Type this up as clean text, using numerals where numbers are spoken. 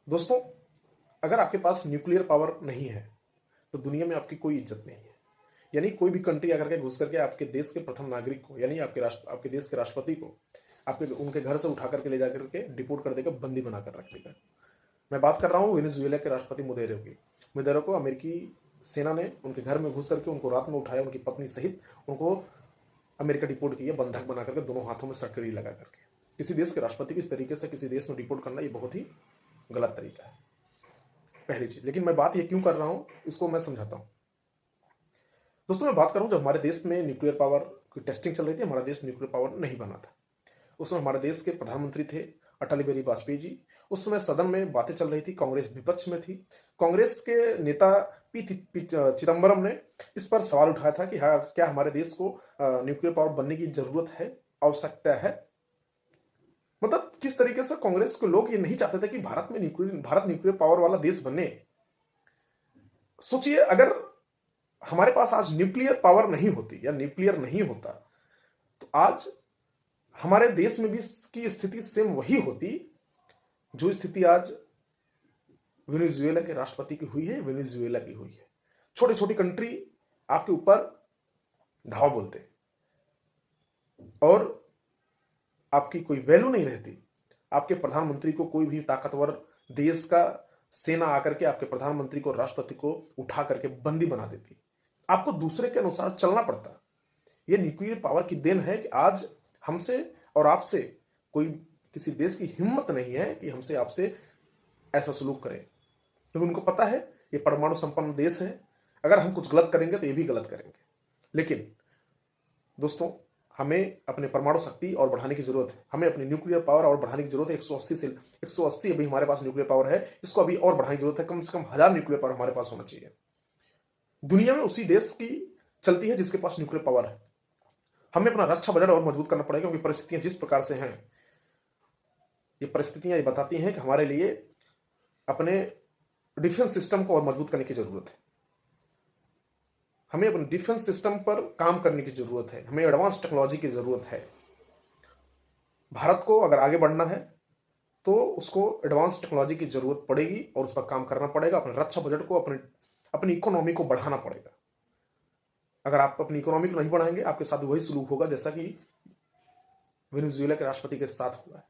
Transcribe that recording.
दोस्तों, अगर आपके पास न्यूक्लियर पावर नहीं है तो दुनिया में आपकी कोई इज्जत नहीं है। यानी कोई भी कंट्री आकर के घुस करके आपके देश के प्रथम नागरिक को, यानी आपके देश के राष्ट्रपति को आपके उनके घर से उठा करके ले जाकर के डिपोर्ट कर देगा, बंदी बनाकर रख देगा। मैं बात कर रहा हूँ वेनेजुएला के राष्ट्रपति मुदेरो की। मुदेरो को अमेरिकी सेना ने उनके घर में घुस करके उनको रात में उठाया, उनकी पत्नी सहित उनको अमेरिका डिपोर्ट किया, बंधक बना करके, दोनों हाथों में सटकड़ी लगा करके। किसी देश के राष्ट्रपति की इस तरीके से किसी देश में डिपोर्ट करना, ये बहुत ही गलत तरीका है, पहली चीज। लेकिन मैं बात ये क्यों कर रहा हूं, इसको मैं समझाता हूं। दोस्तों, मैं बात कर रहा हूं जब हमारे देश में न्यूक्लियर पावर की टेस्टिंग चल रही थी, हमारा देश न्यूक्लियर पावर नहीं बना था। उस समय हमारे देश के प्रधानमंत्री थे अटल बिहारी वाजपेयी जी। उस समय सदन में बातें चल रही थी, कांग्रेस विपक्ष में थी। कांग्रेस के नेता पी चिदम्बरम ने इस पर सवाल उठाया था कि हाँ, क्या हमारे देश को न्यूक्लियर पावर बनने की जरूरत है, आवश्यकता है। मतलब किस तरीके से कांग्रेस के लोग ये नहीं चाहते थे कि भारत न्यूक्लियर पावर वाला देश बने। सोचिए, अगर हमारे पास आज न्यूक्लियर पावर नहीं होती या न्यूक्लियर नहीं होता तो आज हमारे देश में भी की स्थिति सेम वही होती जो स्थिति आज वेनेजुएला के राष्ट्रपति की हुई है, वेनेजुएला की हुई है। छोटी छोटी कंट्री आपके ऊपर धावा बोलते और आपकी कोई वैल्यू नहीं रहती। आपके प्रधानमंत्री को कोई भी ताकतवर देश का सेना आकर के आपके प्रधानमंत्री को, राष्ट्रपति को उठा करके बंदी बना देती। आपको दूसरे के अनुसार चलना पड़ता। यह न्यूक्लियर पावर की देन है कि आज हमसे और आपसे कोई किसी देश की हिम्मत नहीं है कि हमसे आपसे ऐसा सलूक करें, क्योंकि उनको पता है ये परमाणु संपन्न देश है, अगर हम कुछ गलत करेंगे तो ये भी गलत करेंगे। लेकिन दोस्तों, हमें अपने परमाणु शक्ति और बढ़ाने की जरूरत है, हमें अपनी न्यूक्लियर पावर और बढ़ाने की जरूरत है। 180 अभी हमारे पास न्यूक्लियर पावर है, इसको अभी और बढ़ाने की जरूरत है। कम से कम 1000 न्यूक्लियर पावर हमारे पास होना चाहिए। दुनिया में उसी देश की चलती है जिसके पास न्यूक्लियर पावर है। हमें अपना रक्षा बजट और मजबूत करना पड़ेगा, क्योंकि परिस्थितियां जिस प्रकार से हैं, ये परिस्थितियां ये बताती हैं कि हमारे लिए अपने डिफेंस सिस्टम को और मजबूत करने की जरूरत है। हमें अपने डिफेंस सिस्टम पर काम करने की जरूरत है, हमें एडवांस टेक्नोलॉजी की जरूरत है। भारत को अगर आगे बढ़ना है तो उसको एडवांस टेक्नोलॉजी की जरूरत पड़ेगी और उस पर काम करना पड़ेगा। अपने रक्षा बजट को, अपनी इकोनॉमी को बढ़ाना पड़ेगा। अगर आप अपनी इकोनॉमी को नहीं बढ़ाएंगे, आपके साथ वही सलूक होगा जैसा कि वेनेजुएला के राष्ट्रपति के साथ हुआ है।